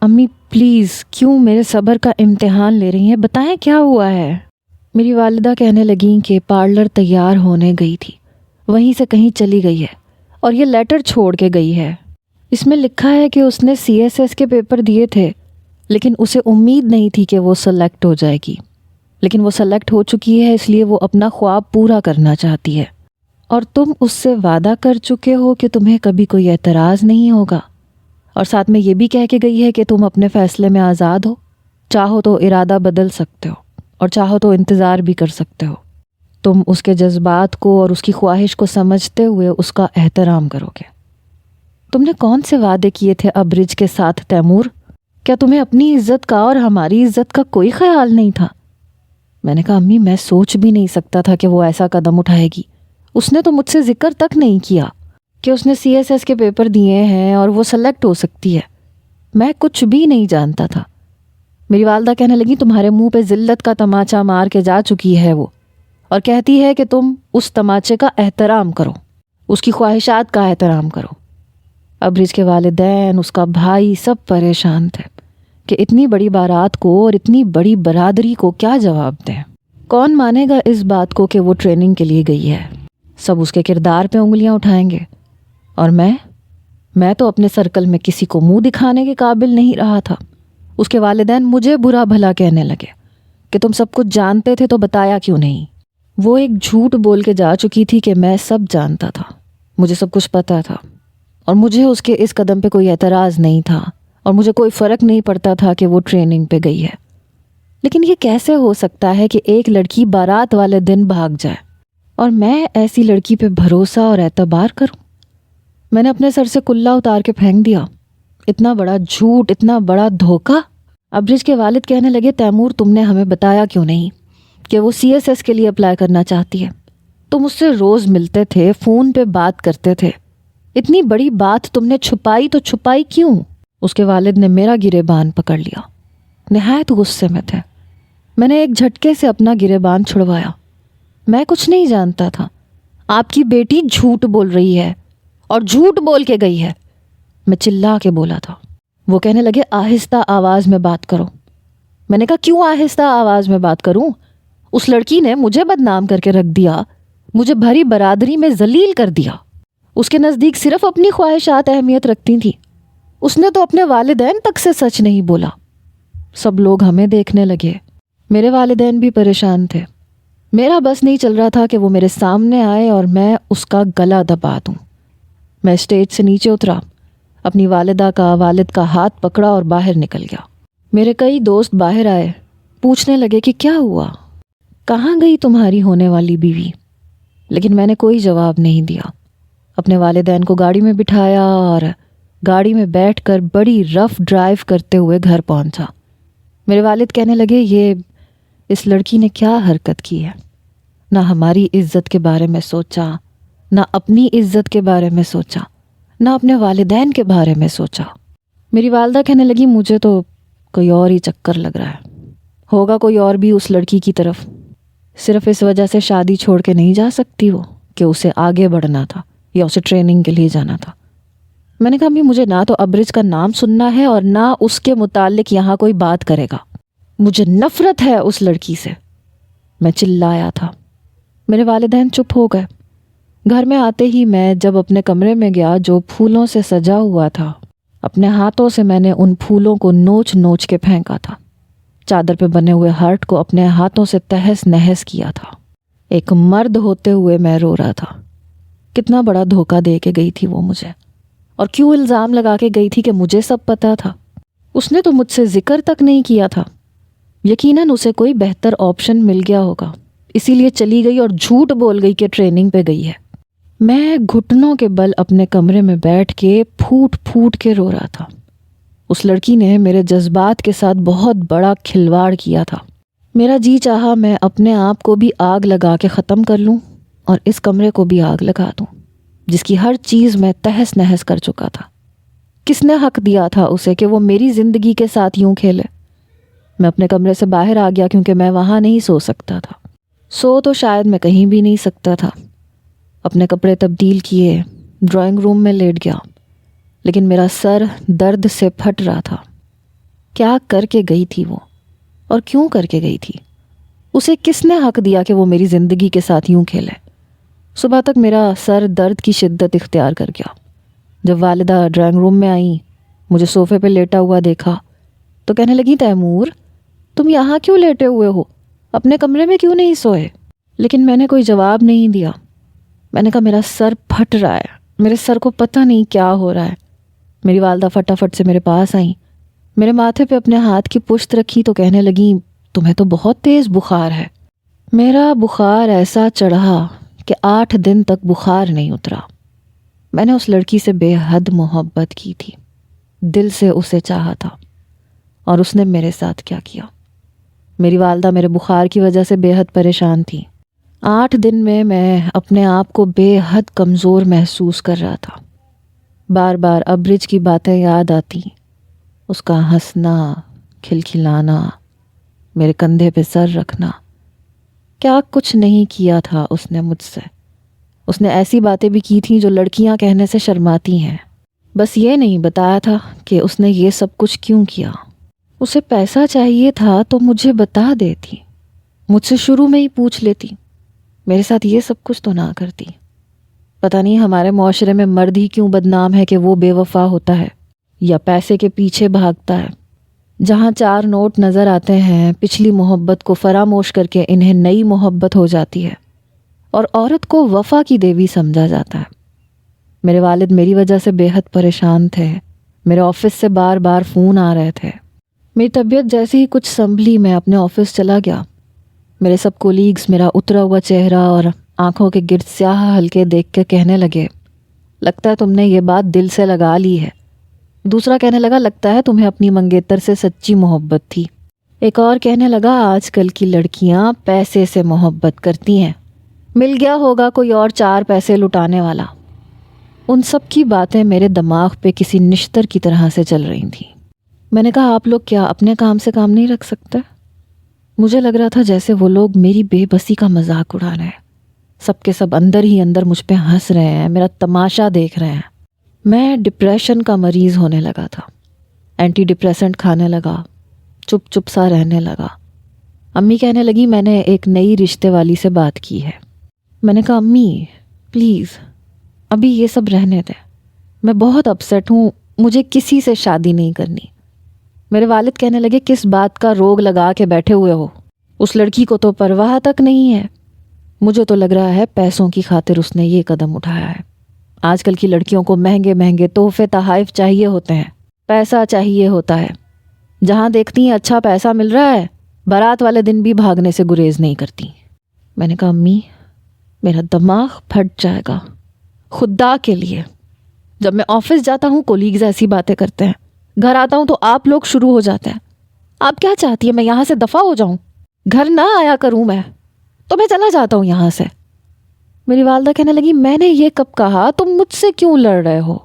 امی پلیز کیوں میرے صبر کا امتحان لے رہی ہیں؟ بتائیں کیا ہوا ہے؟ میری والدہ کہنے لگیں کہ پارلر تیار ہونے گئی تھی، وہیں سے کہیں چلی گئی ہے اور یہ لیٹر چھوڑ کے گئی ہے۔ اس میں لکھا ہے کہ اس نے CSS کے پیپر دیے تھے، لیکن اسے امید نہیں تھی کہ وہ سلیکٹ ہو جائے گی، لیکن وہ سلیکٹ ہو چکی ہے، اس لیے وہ اپنا خواب پورا کرنا چاہتی ہے۔ اور تم اس سے وعدہ کر چکے ہو کہ تمہیں کبھی کوئی اعتراض نہیں ہوگا، اور ساتھ میں یہ بھی کہہ کے گئی ہے کہ تم اپنے فیصلے میں آزاد ہو، چاہو تو ارادہ بدل سکتے ہو اور چاہو تو انتظار بھی کر سکتے ہو۔ تم اس کے جذبات کو اور اس کی خواہش کو سمجھتے ہوئے اس کا احترام کرو گے۔ تم نے کون سے وعدے کیے تھے ابرج کے ساتھ تیمور؟ کیا تمہیں اپنی عزت کا اور ہماری عزت کا کوئی خیال نہیں تھا؟ میں نے کہا امی میں سوچ بھی نہیں سکتا تھا کہ وہ ایسا قدم اٹھائے گی۔ اس نے تو مجھ سے ذکر تک نہیں کیا کہ اس نے CSS کے پیپر دیے ہیں اور وہ سلیکٹ ہو سکتی ہے۔ میں کچھ بھی نہیں جانتا تھا۔ میری والدہ کہنے لگی تمہارے منہ پہ ذلت کا تماچا مار کے جا چکی ہے وہ، اور کہتی ہے کہ تم اس تماچے کا احترام کرو، اس کی خواہشات کا احترام کرو۔ ابرج کے والدین، اس کا بھائی، سب پریشان تھے کہ اتنی بڑی بارات کو اور اتنی بڑی برادری کو کیا جواب دیں۔ کون مانے گا اس بات کو کہ وہ ٹریننگ کے لیے گئی ہے؟ سب اس کے کردار پہ انگلیاں اٹھائیں گے، اور میں تو اپنے سرکل میں کسی کو منہ دکھانے کے قابل نہیں رہا تھا۔ اس کے والدین مجھے برا بھلا کہنے لگے کہ تم سب کچھ جانتے تھے تو بتایا کیوں نہیں؟ وہ ایک جھوٹ بول کے جا چکی تھی کہ میں سب جانتا تھا، مجھے سب کچھ پتا تھا، اور مجھے اس کے اس قدم پہ کوئی اعتراض نہیں تھا، اور مجھے کوئی فرق نہیں پڑتا تھا کہ وہ ٹریننگ پہ گئی ہے۔ لیکن یہ کیسے ہو سکتا ہے کہ ایک لڑکی بارات والے دن بھاگ جائے اور میں ایسی لڑکی پہ بھروسہ اور اعتبار کروں؟ میں نے اپنے سر سے کلہ اتار کے پھینک دیا۔ اتنا بڑا جھوٹ، اتنا بڑا دھوکہ۔ ابرج کے والد کہنے لگے تیمور تم نے ہمیں بتایا کیوں نہیں کہ وہ CSS کے لیے اپلائی کرنا چاہتی ہے؟ تم اس سے روز ملتے تھے، فون پہ بات کرتے تھے، اتنی بڑی بات تم نے چھپائی تو چھپائی کیوں؟ اس کے والد نے میرا گریبان پکڑ لیا، نہایت غصے میں تھے۔ میں نے ایک جھٹکے سے اپنا گریبان چھڑوایا۔ میں کچھ نہیں جانتا تھا، آپ کی بیٹی جھوٹ بول رہی ہے اور جھوٹ بول کے گئی ہے، میں چلا کے بولا تھا۔ وہ کہنے لگے آہستہ آواز میں بات کرو۔ میں نے کہا کیوں آہستہ آواز میں بات کروں؟ اس لڑکی نے مجھے بدنام کر کے رکھ دیا، مجھے بھری برادری میں ذلیل کر دیا۔ اس کے نزدیک صرف اپنی خواہشات اہمیت رکھتی تھیں، اس نے تو اپنے والدین تک سے سچ نہیں بولا۔ سب لوگ ہمیں دیکھنے لگے، میرے والدین بھی پریشان تھے۔ میرا بس نہیں چل رہا تھا کہ وہ میرے سامنے آئے اور میں اس کا گلا دبا دوں۔ میں اسٹیج سے نیچے اترا، اپنی والدہ کا، والد کا ہاتھ پکڑا اور باہر نکل گیا۔ میرے کئی دوست باہر آئے، پوچھنے لگے کہ کیا ہوا، کہاں گئی تمہاری ہونے والی بیوی؟ لیکن میں نے کوئی جواب نہیں دیا۔ اپنے والدین کو گاڑی میں بٹھایا اور گاڑی میں بیٹھ کر بڑی رف ڈرائیو کرتے ہوئے گھر پہنچا۔ میرے والد کہنے لگے یہ اس لڑکی نے کیا حرکت کی ہے، نہ ہماری عزت کے بارے میں سوچا، نہ اپنی عزت کے بارے میں سوچا، نہ اپنے والدین کے بارے میں سوچا۔ میری والدہ کہنے لگی مجھے تو کوئی اور ہی چکر لگ رہا ہے، ہوگا کوئی اور بھی اس لڑکی کی طرف، صرف اس وجہ سے شادی چھوڑ کے نہیں جا سکتی وہ کہ اسے آگے بڑھنا تھا یا اسے ٹریننگ کے لیے جانا تھا۔ میں نے کہا امی مجھے نہ تو ابرج کا نام سننا ہے اور نہ اس کے متعلق یہاں کوئی بات کرے گا، مجھے نفرت ہے اس لڑکی سے۔ میں چلایا تھا۔ میرے والدین چپ ہو گئے۔ گھر میں آتے ہی میں جب اپنے کمرے میں گیا جو پھولوں سے سجا ہوا تھا، اپنے ہاتھوں سے میں نے ان پھولوں کو نوچ نوچ کے پھینکا تھا۔ چادر پہ بنے ہوئے ہارٹ کو اپنے ہاتھوں سے تہس نہس کیا تھا۔ ایک مرد ہوتے ہوئے میں رو رہا تھا۔ کتنا بڑا دھوکہ دے کے گئی تھی وہ مجھے، اور کیوں الزام لگا کے گئی تھی کہ مجھے سب پتا تھا؟ اس نے تو مجھ سے ذکر تک نہیں کیا تھا۔ یقیناً اسے کوئی بہتر آپشن مل گیا ہوگا، اسی لیے چلی گئی اور جھوٹ بول گئی کہ ٹریننگ پہ گئی ہے۔ میں گھٹنوں کے بل اپنے کمرے میں بیٹھ کے پھوٹ پھوٹ کے رو رہا تھا۔ اس لڑکی نے میرے جذبات کے ساتھ بہت بڑا کھلواڑ کیا تھا۔ میرا جی چاہا میں اپنے آپ کو بھی آگ لگا کے ختم کر لوں اور اس کمرے کو بھی آگ لگا دوں جس کی ہر چیز میں تہس نہس کر چکا تھا۔ کس نے حق دیا تھا اسے کہ وہ میری زندگی کے ساتھ یوں کھیلے؟ میں اپنے کمرے سے باہر آ گیا کیونکہ میں وہاں نہیں سو سکتا تھا۔ سو تو شاید میں کہیں بھی نہیں سکتا تھا۔ اپنے کپڑے تبدیل کیے، ڈرائنگ روم میں لیٹ گیا، لیکن میرا سر درد سے پھٹ رہا تھا۔ کیا کر کے گئی تھی وہ، اور کیوں کر کے گئی تھی؟ اسے کس نے حق دیا کہ وہ میری زندگی کے ساتھ یوں کھیلے؟ صبح تک میرا سر درد کی شدت اختیار کر گیا۔ جب والدہ ڈرائنگ روم میں آئیں، مجھے صوفے پہ لیٹا ہوا دیکھا تو کہنے لگی، تیمور تم یہاں کیوں لیٹے ہوئے ہو؟ اپنے کمرے میں کیوں نہیں سوئے؟ لیکن میں نے کوئی جواب نہیں دیا۔ میں نے کہا میرا سر پھٹ رہا ہے، میرے سر کو پتہ نہیں کیا ہو رہا ہے۔ میری والدہ فٹافٹ سے میرے پاس آئیں، میرے ماتھے پہ اپنے ہاتھ کی پشت رکھی تو کہنے لگیں، تمہیں تو بہت تیز بخار ہے۔ میرا بخار ایسا چڑھا کہ 8 دن تک بخار نہیں اترا۔ میں نے اس لڑکی سے بے حد محبت کی تھی، دل سے اسے چاہا تھا، اور اس نے میرے ساتھ کیا کیا؟ میری والدہ میرے بخار کی وجہ سے بے حد پریشان تھی۔ 8 دن میں اپنے آپ کو بے حد کمزور محسوس کر رہا تھا۔ بار بار ابرج کی باتیں یاد آتی، اس کا ہنسنا، کھلکھلانا، میرے کندھے پہ سر رکھنا۔ کیا کچھ نہیں کیا تھا اس نے مجھ سے۔ اس نے ایسی باتیں بھی کی تھیں جو لڑکیاں کہنے سے شرماتی ہیں۔ بس یہ نہیں بتایا تھا کہ اس نے یہ سب کچھ کیوں کیا۔ اسے پیسہ چاہیے تھا تو مجھے بتا دیتی، مجھ سے شروع میں ہی پوچھ لیتی، میرے ساتھ یہ سب کچھ تو نہ کرتی۔ پتہ نہیں ہمارے معاشرے میں مرد ہی کیوں بدنام ہے کہ وہ بے وفا ہوتا ہے یا پیسے کے پیچھے بھاگتا ہے۔ جہاں 4 نوٹ نظر آتے ہیں، پچھلی محبت کو فراموش کر کے انہیں نئی محبت ہو جاتی ہے، اور عورت کو وفا کی دیوی سمجھا جاتا ہے۔ میرے والد میری وجہ سے بے حد پریشان تھے۔ میرے آفس سے بار بار فون آ رہے تھے۔ میری طبیعت جیسے ہی کچھ سنبھلی میں اپنے آفس چلا گیا۔ میرے سب کولیگز میرا اترا ہوا چہرہ اور آنکھوں کے گرد سیاہ ہلکے دیکھ کے کہنے لگے، لگتا ہے تم نے یہ بات دل سے لگا لی ہے۔ دوسرا کہنے لگا، لگتا ہے تمہیں اپنی منگیتر سے سچی محبت تھی۔ ایک اور کہنے لگا، آج کل کی لڑکیاں پیسے سے محبت کرتی ہیں، مل گیا ہوگا کوئی اور 4 پیسے لٹانے والا۔ ان سب کی باتیں میرے دماغ پہ کسی نشتر کی طرح سے چل رہی تھیں۔ میں نے کہا، آپ لوگ کیا اپنے کام سے کام نہیں رکھ سکتے؟ مجھے لگ رہا تھا جیسے وہ لوگ میری بے بسی کا مذاق اڑا رہے ہیں۔ سب کے سب اندر ہی اندر مجھ پہ ہنس رہے ہیں، میرا تماشا دیکھ رہے ہیں۔ میں ڈپریشن کا مریض ہونے لگا تھا۔ اینٹی ڈپریسنٹ کھانے لگا، چپ چپ سا رہنے لگا۔ امی کہنے لگی، میں نے ایک نئی رشتے والی سے بات کی ہے۔ میں نے کہا، امی پلیز ابھی یہ سب رہنے دیں، میں بہت اپسیٹ ہوں، مجھے کسی سے شادی نہیں کرنی۔ میرے والد کہنے لگے، کس بات کا روگ لگا کے بیٹھے ہوئے ہو؟ اس لڑکی کو تو پرواہ تک نہیں ہے۔ مجھے تو لگ رہا ہے پیسوں کی خاطر اس نے یہ قدم اٹھایا ہے۔ آج کل کی لڑکیوں کو مہنگے مہنگے تحفے تحائف چاہیے ہوتے ہیں، پیسہ چاہیے ہوتا ہے۔ جہاں دیکھتی ہیں اچھا پیسہ مل رہا ہے، بارات والے دن بھی بھاگنے سے گریز نہیں کرتی۔ میں نے کہا، امی میرا دماغ پھٹ جائے گا، خدا کے لیے۔ جب میں آفس جاتا ہوں کولیگز ایسی باتیں کرتے ہیں، گھر آتا ہوں تو آپ لوگ شروع ہو جاتے ہیں۔ آپ کیا چاہتی ہیں میں یہاں سے دفع ہو جاؤں؟ گھر نہ آیا کروں میں تو میں چلا جاتا ہوں یہاں سے۔ میری والدہ کہنے لگی، میں نے یہ کب کہا؟ تم مجھ سے کیوں لڑ رہے ہو؟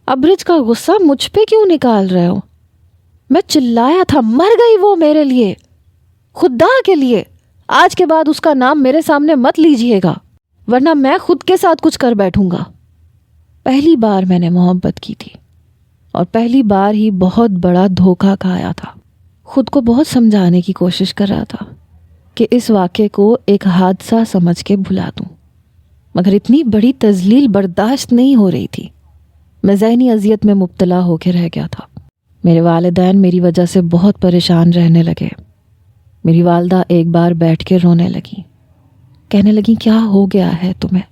ابرج کا غصہ مجھ پہ کیوں نکال رہے ہو؟ میں چلایا تھا، مر گئی وہ میرے لیے، خدا کے لیے۔ آج کے بعد اس کا نام میرے سامنے مت لیجئے گا، ورنہ میں خود کے ساتھ کچھ کر بیٹھوں گا۔ پہلی بار میں نے محبت کی تھی، اور پہلی بار ہی بہت بڑا دھوکہ کھایا تھا۔ خود کو بہت سمجھانے کی کوشش کر رہا تھا کہ اس واقعے کو ایک حادثہ سمجھ کے بھلا دوں، مگر اتنی بڑی تذلیل برداشت نہیں ہو رہی تھی۔ میں ذہنی اذیت میں مبتلا ہو کے رہ گیا تھا۔ میرے والدین میری وجہ سے بہت پریشان رہنے لگے۔ میری والدہ ایک بار بیٹھ کے رونے لگی، کہنے لگی، کیا ہو گیا ہے تمہیں؟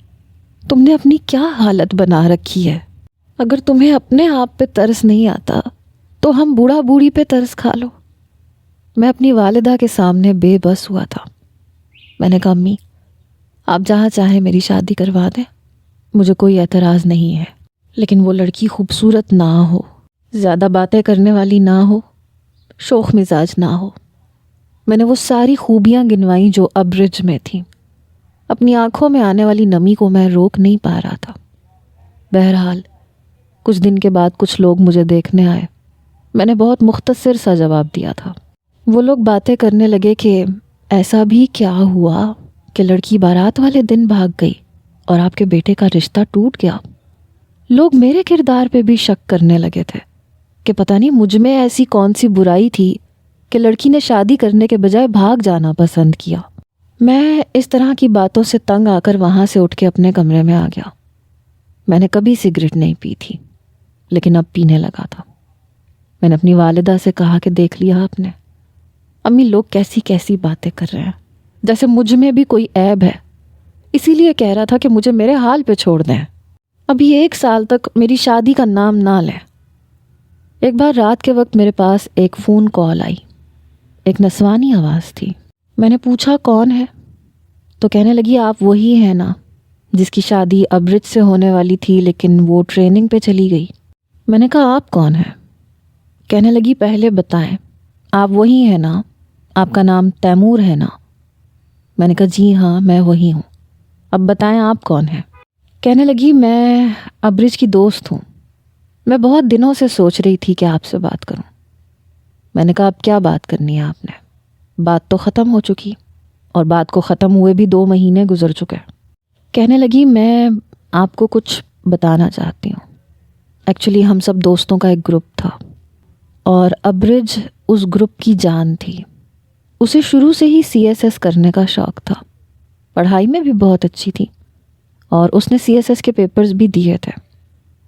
تم نے اپنی کیا حالت بنا رکھی ہے؟ اگر تمہیں اپنے آپ پہ ترس نہیں آتا تو ہم بوڑھا بوڑھی پہ ترس کھا لو۔ میں اپنی والدہ کے سامنے بے بس ہوا تھا۔ میں نے کہا، امی آپ جہاں چاہیں میری شادی کروا دیں، مجھے کوئی اعتراض نہیں ہے، لیکن وہ لڑکی خوبصورت نہ ہو، زیادہ باتیں کرنے والی نہ ہو، شوخ مزاج نہ ہو۔ میں نے وہ ساری خوبیاں گنوائیں جو ابرج میں تھیں۔ اپنی آنکھوں میں آنے والی نمی کو میں روک نہیں پا رہا تھا۔ بہرحال کچھ دن کے بعد کچھ لوگ مجھے دیکھنے آئے۔ میں نے بہت مختصر سا جواب دیا تھا۔ وہ لوگ باتیں کرنے لگے کہ ایسا بھی کیا ہوا کہ لڑکی بارات والے دن بھاگ گئی اور آپ کے بیٹے کا رشتہ ٹوٹ گیا۔ لوگ میرے کردار پہ بھی شک کرنے لگے تھے۔ کہ پتہ نہیں مجھ میں ایسی کون سی برائی تھی کہ لڑکی نے شادی کرنے کے بجائے بھاگ جانا پسند کیا۔ میں اس طرح کی باتوں سے تنگ آ کر وہاں سے اٹھ کے اپنے کمرے میں آ گیا۔ میں نے کبھی سگریٹ نہیں پی تھی، لیکن اب پینے لگا تھا۔ میں نے اپنی والدہ سے کہا کہ دیکھ لیا آپ نے، امی لوگ کیسی کیسی باتیں کر رہے ہیں، جیسے مجھ میں بھی کوئی عیب ہے، اسی لیے کہہ رہا تھا کہ مجھے میرے حال پہ چھوڑ دیں، ابھی 1 سال تک میری شادی کا نام نہ لیں۔ ایک بار رات کے وقت میرے پاس ایک فون کال آئی، ایک نسوانی آواز تھی۔ میں نے پوچھا کون ہے، تو کہنے لگی آپ وہی ہیں نا جس کی شادی ابرج سے ہونے والی تھی لیکن وہ ٹریننگ پہ چلی گئی۔ میں نے کہا آپ کون ہیں؟ کہنے لگی پہلے بتائیں، آپ وہی ہیں نا، آپ کا نام تیمور ہے نا؟ میں نے کہا جی ہاں میں وہی ہوں، اب بتائیں آپ کون ہیں؟ کہنے لگی میں ابرج کی دوست ہوں، میں بہت دنوں سے سوچ رہی تھی کہ آپ سے بات کروں۔ میں نے کہا اب کیا بات کرنی ہے آپ نے؟ بات تو ختم ہو چکی، اور بات کو ختم ہوئے بھی 2 مہینے گزر چکے۔ کہنے لگی میں آپ کو کچھ بتانا چاہتی ہوں۔ ایکچولی ہم سب دوستوں کا ایک گروپ تھا، اور ابرج اس گروپ کی جان تھی۔ اسے شروع سے ہی CSS کرنے کا شوق تھا، پڑھائی میں بھی بہت اچھی تھی، اور اس نے CSS کے پیپرز بھی دیے تھے۔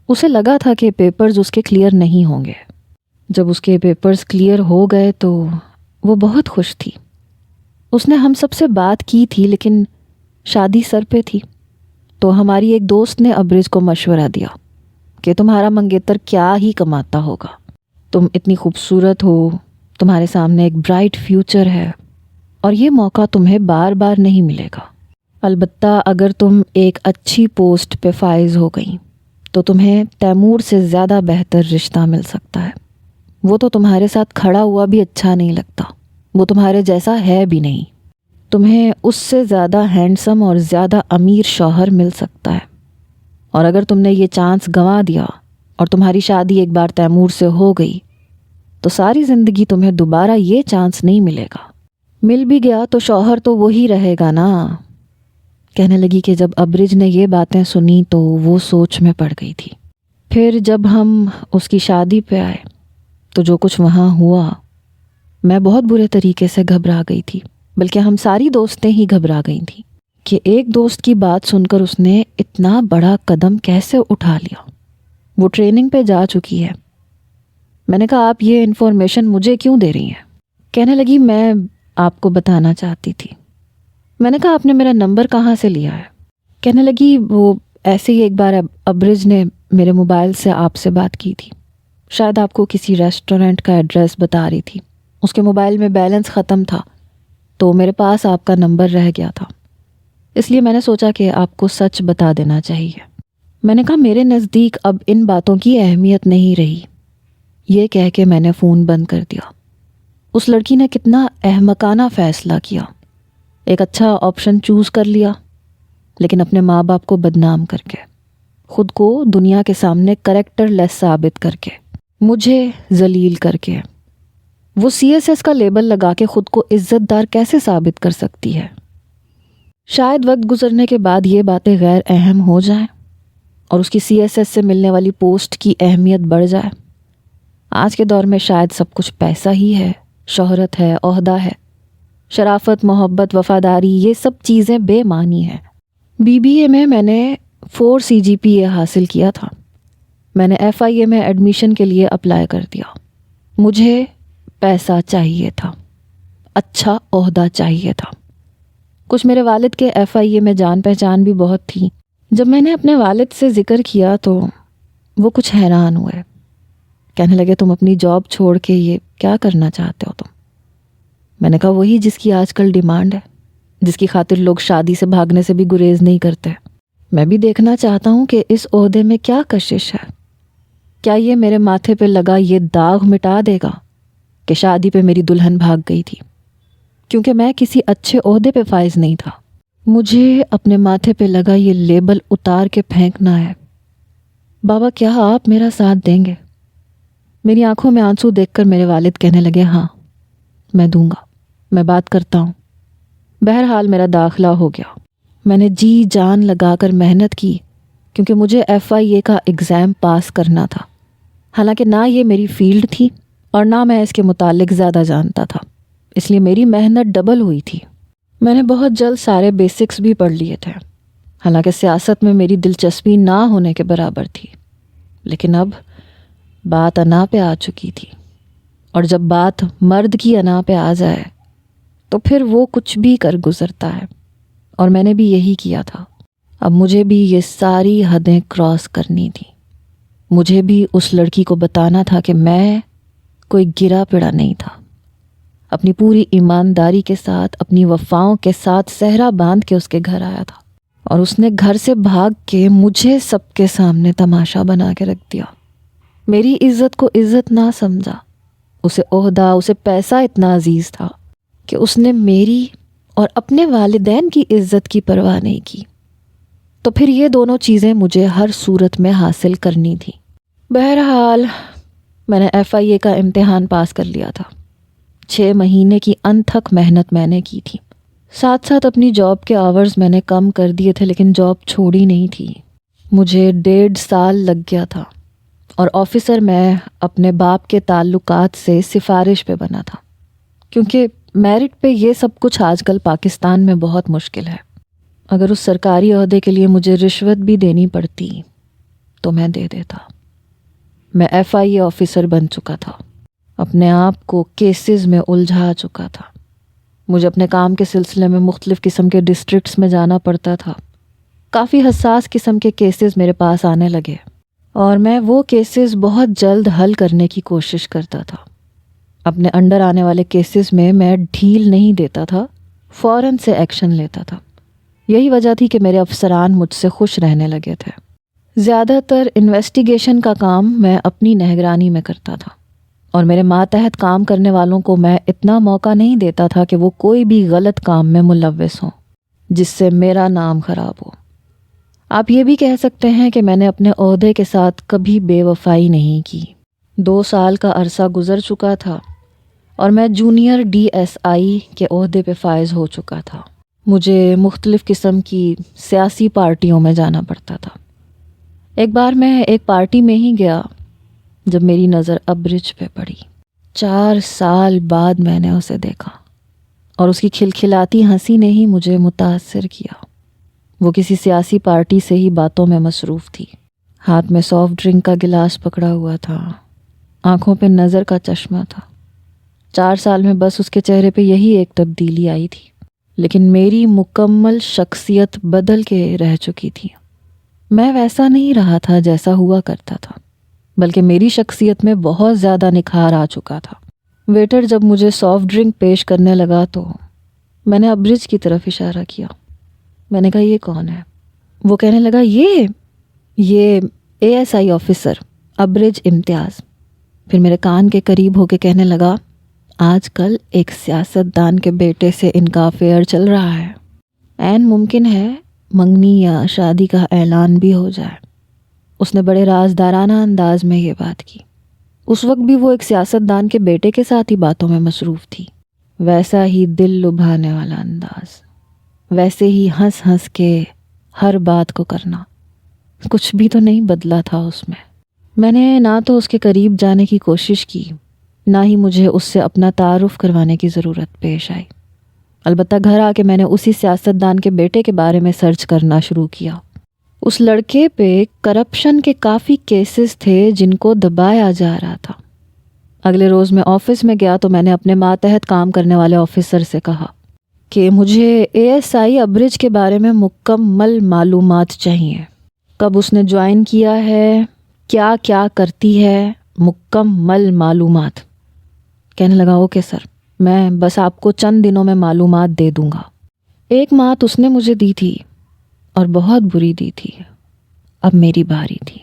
اسے لگا تھا کہ پیپرز اس کے کلیئر نہیں ہوں گے۔ جب اس کے پیپرز کلیئر ہو گئے تو وہ بہت خوش تھی۔ اس نے ہم سب سے بات کی تھی، لیکن شادی سر پہ تھی، تو ہماری ایک دوست نے ابرج کو مشورہ دیا کہ تمہارا منگیتر کیا ہی کماتا ہوگا، تم اتنی خوبصورت ہو، تمہارے سامنے ایک برائٹ فیوچر ہے، اور یہ موقع تمہیں بار بار نہیں ملے گا۔ البتہ اگر تم ایک اچھی پوسٹ پہ فائز ہو گئی تو تمہیں تیمور سے زیادہ بہتر رشتہ مل سکتا ہے۔ وہ تو تمہارے ساتھ کھڑا ہوا بھی اچھا نہیں لگتا، وہ تمہارے جیسا ہے بھی نہیں، تمہیں اس سے زیادہ ہینڈسم اور زیادہ امیر شوہر مل سکتا ہے، اور اگر تم نے یہ چانس گنوا دیا اور تمہاری شادی ایک بار تیمور سے ہو گئی تو ساری زندگی تمہیں دوبارہ یہ چانس نہیں ملے گا۔ مل بھی گیا تو شوہر تو وہی رہے گا نا۔ کہنے لگی کہ جب ابرج نے یہ باتیں سنی تو وہ سوچ میں پڑ گئی تھی۔ پھر جب ہم اس کی شادی پہ آئے تو جو کچھ وہاں ہوا، میں بہت برے طریقے سے گھبرا گئی تھی، بلکہ ہم ساری دوستیں ہی گھبرا گئی تھیں کہ ایک دوست کی بات سن کر اس نے اتنا بڑا قدم کیسے اٹھا لیا۔ وہ ٹریننگ پہ جا چکی ہے۔ میں نے کہا آپ یہ انفارمیشن مجھے کیوں دے رہی ہیں؟ کہنے لگی میں آپ کو بتانا چاہتی تھی۔ میں نے کہا آپ نے میرا نمبر کہاں سے لیا ہے؟ کہنے لگی وہ ایسے ہی ایک بار ابرج نے میرے موبائل سے آپ سے بات کی تھی، شاید آپ کو کسی ریسٹورنٹ کا ایڈریس بتا رہی تھی، اس کے موبائل میں بیلنس ختم تھا تو میرے پاس آپ کا نمبر رہ گیا تھا، اس لیے میں نے سوچا کہ آپ کو سچ بتا دینا چاہیے۔ میں نے کہا میرے نزدیک اب ان باتوں کی اہمیت نہیں رہی۔ یہ کہہ کے میں نے فون بند کر دیا۔ اس لڑکی نے کتنا احمقانہ فیصلہ کیا، ایک اچھا آپشن چوز کر لیا، لیکن اپنے ماں باپ کو بدنام کر کے، خود کو دنیا کے سامنے کریکٹر لیس ثابت کر کے، مجھے ذلیل کر کے، وہ CSS کا لیبل لگا کے خود کو عزت دار کیسے ثابت کر سکتی ہے؟ شاید وقت گزرنے کے بعد یہ باتیں غیر اہم ہو جائیں اور اس کی CSS سے ملنے والی پوسٹ کی اہمیت بڑھ جائے۔ آج کے دور میں شاید سب کچھ پیسہ ہی ہے، شہرت ہے، عہدہ ہے، شرافت، محبت، وفاداری، یہ سب چیزیں بے معنی ہیں۔ BBA میں نے 4 CGPA حاصل کیا تھا۔ میں نے FIA میں ایڈمیشن کے لیے اپلائی کر دیا۔ مجھے پیسہ چاہیے تھا، اچھا عہدہ چاہیے تھا۔ کچھ میرے والد کے FIA میں جان پہچان بھی بہت تھی۔ جب میں نے اپنے والد سے ذکر کیا تو وہ کچھ حیران ہوئے، کہنے لگے تم اپنی جاب چھوڑ کے یہ کیا کرنا چاہتے ہو تم؟ میں نے کہا وہی جس کی آج کل ڈیمانڈ ہے، جس کی خاطر لوگ شادی سے بھاگنے سے بھی گریز نہیں کرتے۔ میں بھی دیکھنا چاہتا ہوں کہ اس عہدے میں کیا کشش ہے، کیا یہ میرے ماتھے پہ لگا یہ داغ مٹا دے گا کہ شادی پہ میری دلہن بھاگ گئی تھی، کیونکہ میں کسی اچھے عہدے پہ فائز نہیں تھا۔ مجھے اپنے ماتھے پہ لگا یہ لیبل اتار کے پھینکنا ہے۔ بابا کیا آپ میرا ساتھ دیں گے؟ میری آنکھوں میں آنسو دیکھ کر میرے والد کہنے لگے ہاں میں دوں گا، میں بات کرتا ہوں۔ بہرحال میرا داخلہ ہو گیا۔ میں نے جی جان لگا کر محنت کی کیونکہ مجھے FIA کا ایگزام پاس کرنا تھا۔ حالانکہ نہ یہ میری فیلڈ تھی اور نہ میں اس کے متعلق زیادہ جانتا تھا، اس لیے میری محنت ڈبل ہوئی تھی۔ میں نے بہت جلد سارے بیسکس بھی پڑھ لیے تھے، حالانکہ سیاست میں میری دلچسپی نہ ہونے کے برابر تھی، لیکن اب بات انا پہ آ چکی تھی، اور جب بات مرد کی انا پہ آ جائے تو پھر وہ کچھ بھی کر گزرتا ہے، اور میں نے بھی یہی کیا تھا۔ اب مجھے بھی یہ ساری حدیں کراس کرنی تھی۔ مجھے بھی اس لڑکی کو بتانا تھا کہ میں کوئی گرا پڑا نہیں تھا۔ اپنی پوری ایمانداری کے ساتھ، اپنی وفاؤں کے ساتھ صحرا باندھ کے اس کے گھر آیا تھا، اور اس نے گھر سے بھاگ کے مجھے سب کے سامنے تماشا بنا کے رکھ دیا۔ میری عزت کو عزت نہ سمجھا، اسے عہدہ، اسے پیسہ اتنا عزیز تھا کہ اس نے میری اور اپنے والدین کی عزت کی پرواہ نہیں کی۔ تو پھر یہ دونوں چیزیں مجھے ہر صورت میں حاصل کرنی تھی۔ بہرحال میں نے FIA کا امتحان پاس کر لیا تھا۔ 6 مہینے کی انتھک محنت میں نے کی تھی، ساتھ ساتھ اپنی جاب کے آورز میں نے کم کر دیے تھے، لیکن جاب چھوڑی نہیں تھی۔ مجھے 1.5 سال لگ گیا تھا، اور آفیسر میں اپنے باپ کے تعلقات سے سفارش پہ بنا تھا، کیونکہ میرٹ پہ یہ سب کچھ آج کل پاکستان میں بہت مشکل ہے۔ اگر اس سرکاری عہدے کے لیے مجھے رشوت بھی دینی پڑتی تو میں دے دیتا۔ میں FIA آفیسر بن چکا تھا، اپنے آپ کو کیسز میں الجھا چکا تھا۔ مجھے اپنے کام کے سلسلے میں مختلف قسم کے ڈسٹرکٹس میں جانا پڑتا تھا۔ کافی حساس قسم کے کیسز میرے پاس آنے لگے، اور میں وہ کیسز بہت جلد حل کرنے کی کوشش کرتا تھا۔ اپنے انڈر آنے والے کیسز میں ڈھیل نہیں دیتا تھا، فوراً سے ایکشن لیتا تھا۔ یہی وجہ تھی کہ میرے افسران مجھ سے خوش رہنے لگے تھے۔ زیادہ تر انویسٹیگیشن کا کام میں اپنی نگرانی میں کرتا تھا، اور میرے ماتحت کام کرنے والوں کو میں اتنا موقع نہیں دیتا تھا کہ وہ کوئی بھی غلط کام میں ملوث ہوں جس سے میرا نام خراب ہو۔ آپ یہ بھی کہہ سکتے ہیں کہ میں نے اپنے عہدے کے ساتھ کبھی بے وفائی نہیں کی۔ 2 سال کا عرصہ گزر چکا تھا، اور میں جونیئر DSI کے عہدے پہ فائز ہو چکا تھا۔ مجھے مختلف قسم کی سیاسی پارٹیوں میں جانا پڑتا تھا۔ ایک بار میں ایک پارٹی میں ہی گیا جب میری نظر ابرج پہ پڑی۔ 4 سال بعد میں نے اسے دیکھا، اور اس کی کھلکھلاتی ہنسی نے ہی مجھے متاثر کیا۔ وہ کسی سیاسی پارٹی سے ہی باتوں میں مصروف تھی، ہاتھ میں سافٹ ڈرنک کا گلاس پکڑا ہوا تھا، آنکھوں پہ نظر کا چشمہ تھا۔ 4 سال میں بس اس کے چہرے پہ یہی ایک تبدیلی آئی تھی، لیکن میری مکمل شخصیت بدل کے رہ چکی تھی۔ میں ویسا نہیں رہا تھا جیسا ہوا کرتا تھا، بلکہ میری شخصیت میں بہت زیادہ نکھار آ چکا تھا۔ ویٹر جب مجھے سافٹ ڈرنک پیش کرنے لگا تو میں نے ابرج کی طرف اشارہ کیا۔ میں نے کہا یہ کون ہے؟ وہ کہنے لگا یہ ASI آفیسر ابرج امتیاز۔ پھر میرے کان کے قریب ہو کے کہنے لگا، آج کل ایک سیاستدان کے بیٹے سے ان کا افیئر چل رہا ہے، عین ممکن ہے منگنی یا شادی کا اعلان بھی ہو جائے۔ اس نے بڑے رازدارانہ انداز میں یہ بات کی۔ اس وقت بھی وہ ایک سیاستدان کے بیٹے کے ساتھ ہی باتوں میں مصروف تھی۔ ویسا ہی دل لبھانے والا انداز، ویسے ہی ہنس ہنس کے ہر بات کو کرنا، کچھ بھی تو نہیں بدلا تھا اس میں۔ میں نے نہ تو اس کے قریب جانے کی کوشش کی، نہ ہی مجھے اس سے اپنا تعارف کروانے کی ضرورت پیش آئی۔ البتہ گھر آ کے میں نے اسی سیاستدان کے بیٹے کے بارے میں سرچ کرنا شروع کیا۔ اس لڑکے پہ کرپشن کے کافی کیسز تھے جن کو دبایا جا رہا تھا۔ اگلے روز میں آفس میں گیا تو میں نے اپنے ماتحت کام کرنے والے آفیسر سے کہا کہ مجھے ASI ابرج کے بارے میں مکمل معلومات چاہیے۔ کب اس نے جوائن کیا ہے، کیا کیا کرتی ہے، مکمل معلومات۔ کہنے لگا اوکے سر، میں بس آپ کو چند دنوں میں معلومات دے دوں گا۔ ایک مات اس نے مجھے دی تھی، اور بہت بری دی تھی۔ اب میری باری تھی۔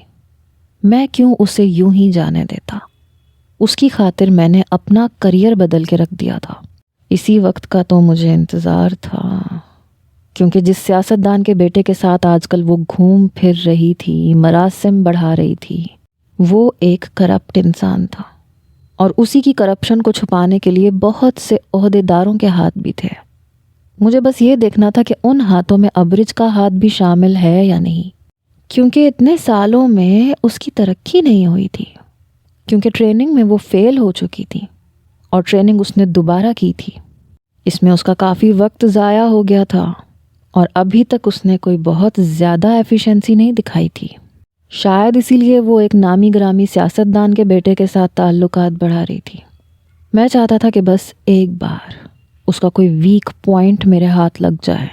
میں کیوں اسے یوں ہی جانے دیتا؟ اس کی خاطر میں نے اپنا کریئر بدل کے رکھ دیا تھا۔ اسی وقت کا تو مجھے انتظار تھا، کیونکہ جس سیاستدان کے بیٹے کے ساتھ آج کل وہ گھوم پھر رہی تھی، مراسم بڑھا رہی تھی، وہ ایک کرپٹ انسان تھا، اور اسی کی کرپشن کو چھپانے کے لیے بہت سے عہدیداروں کے ہاتھ بھی تھے۔ مجھے بس یہ دیکھنا تھا کہ ان ہاتھوں میں ابرج کا ہاتھ بھی شامل ہے یا نہیں، کیونکہ اتنے سالوں میں اس کی ترقی نہیں ہوئی تھی، کیونکہ ٹریننگ میں وہ فیل ہو چکی تھی اور ٹریننگ اس نے دوبارہ کی تھی۔ اس میں اس کا کافی وقت ضائع ہو گیا تھا اور ابھی تک اس نے کوئی بہت زیادہ ایفیشنسی نہیں دکھائی تھی۔ شاید اسی لیے وہ ایک نامی گرامی سیاستدان کے بیٹے کے ساتھ تعلقات بڑھا رہی تھی۔ میں چاہتا تھا کہ بس ایک بار اس کا کوئی ویک پوائنٹ میرے ہاتھ لگ جائے،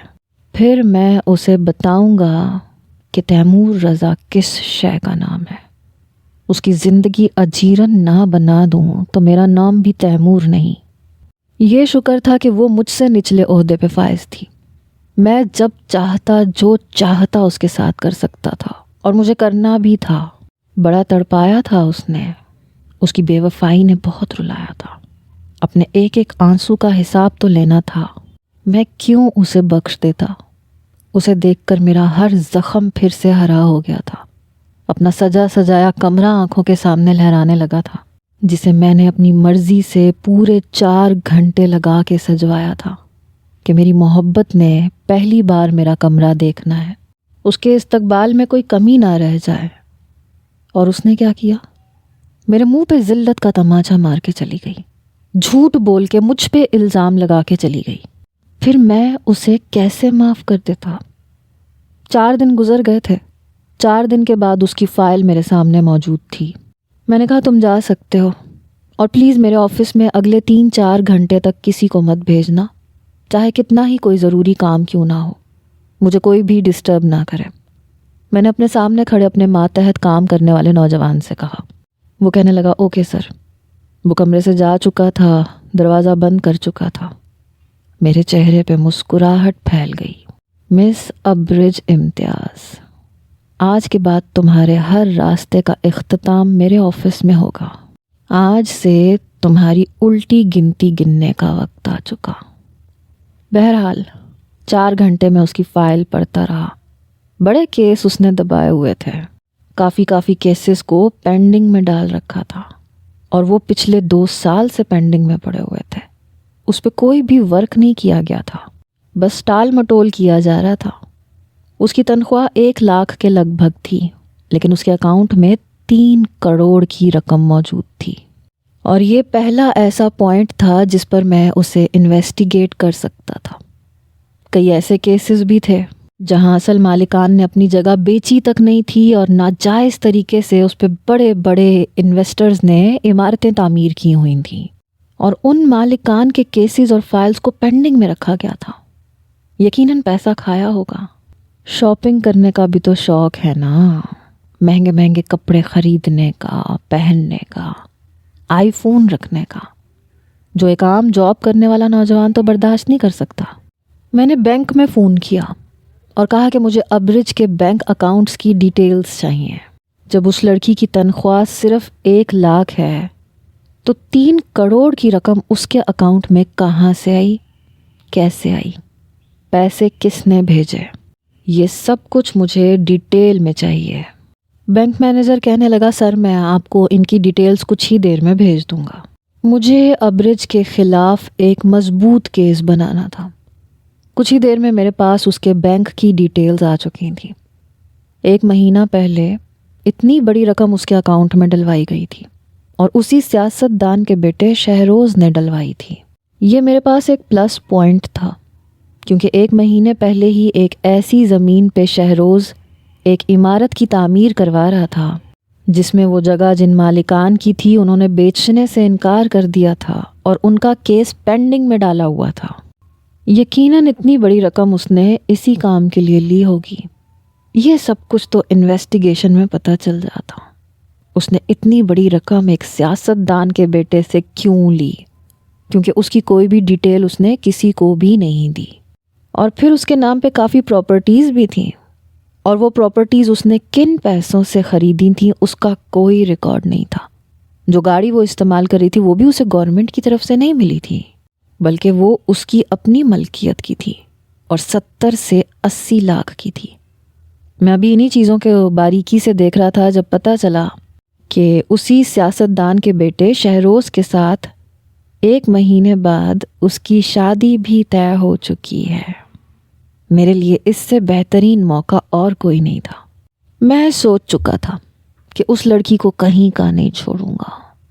پھر میں اسے بتاؤں گا کہ تیمور رضا کس شے کا نام ہے۔ اس کی زندگی اجیرن نہ بنا دوں تو میرا نام بھی تیمور نہیں۔ یہ شکر تھا کہ وہ مجھ سے نچلے عہدے پہ فائز تھی۔ میں جب چاہتا جو چاہتا اس کے ساتھ کر سکتا تھا، اور مجھے کرنا بھی تھا۔ بڑا تڑپایا تھا اس نے، اس کی بے وفائی نے بہت رلایا تھا۔ اپنے ایک ایک آنسو کا حساب تو لینا تھا۔ میں کیوں اسے بخش دیتا؟ اسے دیکھ کر میرا ہر زخم پھر سے ہرا ہو گیا تھا۔ اپنا سجا سجایا کمرہ آنکھوں کے سامنے لہرانے لگا تھا، جسے میں نے اپنی مرضی سے پورے 4 گھنٹے لگا کے سجوایا تھا کہ میری محبت نے پہلی بار میرا کمرہ دیکھنا ہے، اس کے استقبال میں کوئی کمی نہ رہ جائے۔ اور اس نے کیا کیا؟ میرے منہ پہ ذلت کا تماچا مار کے چلی گئی، جھوٹ بول کے مجھ پہ الزام لگا کے چلی گئی۔ پھر میں اسے کیسے معاف کر دیتا؟ 4 دن گزر گئے تھے۔ 4 دن کے بعد اس کی فائل میرے سامنے موجود تھی۔ میں نے کہا تم جا سکتے ہو، اور پلیز میرے آفس میں اگلے 3-4 گھنٹے تک کسی کو مت بھیجنا، چاہے کتنا ہی کوئی ضروری کام کیوں نہ ہو، مجھے کوئی بھی ڈسٹرب نہ کرے۔ میں نے اپنے سامنے کھڑے اپنے ماتحت کام کرنے والے نوجوان سے کہا۔ وہ کہنے لگا اوکے سر۔ وہ کمرے سے جا چکا تھا، دروازہ بند کر چکا تھا۔ میرے چہرے پہ مسکراہٹ پھیل گئی۔ مس ابرج امتیاز، آج کے بعد تمہارے ہر راستے کا اختتام میرے آفس میں ہوگا۔ آج سے تمہاری الٹی گنتی گننے کا وقت آ چکا۔ بہرحال 4 گھنٹے میں اس کی فائل پڑھتا رہا۔ بڑے کیس اس نے دبائے ہوئے تھے، کافی کیسز کو پینڈنگ میں ڈال رکھا تھا، اور وہ پچھلے 2 سال سے پینڈنگ میں پڑے ہوئے تھے۔ اس پہ کوئی بھی ورک نہیں کیا گیا تھا، بس ٹال مٹول کیا جا رہا تھا۔ اس کی تنخواہ 1 لاکھ کے لگ بھگ تھی، لیکن اس کے اکاؤنٹ میں 3 کروڑ کی رقم موجود تھی، اور یہ پہلا ایسا پوائنٹ تھا جس پر میں اسے انویسٹیگیٹ کر سکتا تھا۔ کئی ایسے کیسز بھی تھے جہاں اصل مالکان نے اپنی جگہ بیچی تک نہیں تھی، اور ناجائز طریقے سے اس پہ بڑے بڑے انویسٹرز نے عمارتیں تعمیر کی ہوئی تھیں، اور ان مالکان کے کیسز اور فائلز کو پینڈنگ میں رکھا گیا تھا۔ یقیناً پیسہ کھایا ہوگا۔ شاپنگ کرنے کا بھی تو شوق ہے نا، مہنگے مہنگے کپڑے خریدنے کا، پہننے کا، آئی فون رکھنے کا، جو ایک عام جاب کرنے والا نوجوان تو برداشت نہیں کر سکتا۔ میں نے بینک میں فون کیا اور کہا کہ مجھے ابرج کے بینک اکاؤنٹس کی ڈیٹیلز چاہیے۔ جب اس لڑکی کی تنخواہ صرف 1 لاکھ ہے تو 3 کروڑ کی رقم اس کے اکاؤنٹ میں کہاں سے آئی، کیسے آئی، پیسے کس نے بھیجے، یہ سب کچھ مجھے ڈیٹیل میں چاہیے۔ بینک مینیجر کہنے لگا سر میں آپ کو ان کی ڈیٹیلز کچھ ہی دیر میں بھیج دوں گا۔ مجھے ابرج کے خلاف ایک مضبوط کیس بنانا تھا۔ کچھ ہی دیر میں میرے پاس اس کے بینک کی ڈیٹیلز آ چکی تھیں۔ 1 مہینہ پہلے اتنی بڑی رقم اس کے اکاؤنٹ میں ڈلوائی گئی تھی، اور اسی سیاست دان کے بیٹے شہروز نے ڈلوائی تھی۔ یہ میرے پاس ایک پلس پوائنٹ تھا، کیونکہ 1 مہینے پہلے ہی ایک ایسی زمین پہ شہروز ایک عمارت کی تعمیر کروا رہا تھا جس میں وہ جگہ جن مالکان کی تھی انہوں نے بیچنے سے انکار کر دیا تھا، اور ان کا کیس پینڈنگ میں ڈالا ہوا تھا۔ یقیناً اتنی بڑی رقم اس نے اسی کام کے لیے لی ہوگی۔ یہ سب کچھ تو انویسٹیگیشن میں پتہ چل جاتا۔ اس نے اتنی بڑی رقم ایک سیاست دان کے بیٹے سے کیوں لی؟ کیونکہ اس کی کوئی بھی ڈیٹیل اس نے کسی کو بھی نہیں دی، اور پھر اس کے نام پہ کافی پراپرٹیز بھی تھیں، اور وہ پراپرٹیز اس نے کن پیسوں سے خریدی تھیں اس کا کوئی ریکارڈ نہیں تھا۔ جو گاڑی وہ استعمال کر رہی تھی وہ بھی اسے گورنمنٹ کی طرف سے نہیں ملی تھی، بلکہ وہ اس کی اپنی ملکیت کی تھی، اور 70 سے 80 لاکھ کی تھی۔ میں ابھی انہی چیزوں کے باریکی سے دیکھ رہا تھا جب پتہ چلا کہ اسی سیاست دان کے بیٹے شہروز کے ساتھ 1 مہینے بعد اس کی شادی بھی طے ہو چکی ہے۔ میرے لیے اس سے بہترین موقع اور کوئی نہیں تھا۔ میں سوچ چکا تھا کہ اس لڑکی کو کہیں کا نہیں چھوڑوں گا۔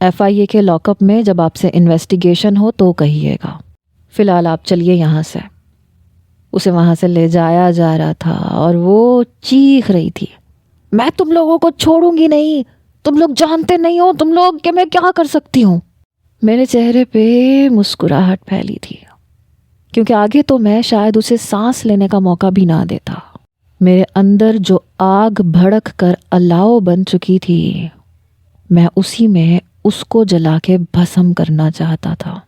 FIA کے لاک اپ میں جب آپ سے انویسٹیگیشن ہو تو کہیے گا، فی الحال آپ چلیے یہاں سے۔ اسے وہاں سے لے جایا جا رہا تھا اور وہ چیخ رہی تھی، میں تم لوگوں کو چھوڑوں گی نہیں، تم لوگ جانتے نہیں ہو تم لوگ کہ میں کیا کر سکتی ہوں۔ میرے چہرے پہ مسکراہٹ پھیلی تھی، کیونکہ آگے تو میں شاید اسے سانس لینے کا موقع بھی نہ دیتا۔ میرے اندر جو آگ بھڑک کر الاؤ بن چکی تھی، میں اسی میں اس کو جلا کے بھسم کرنا چاہتا تھا۔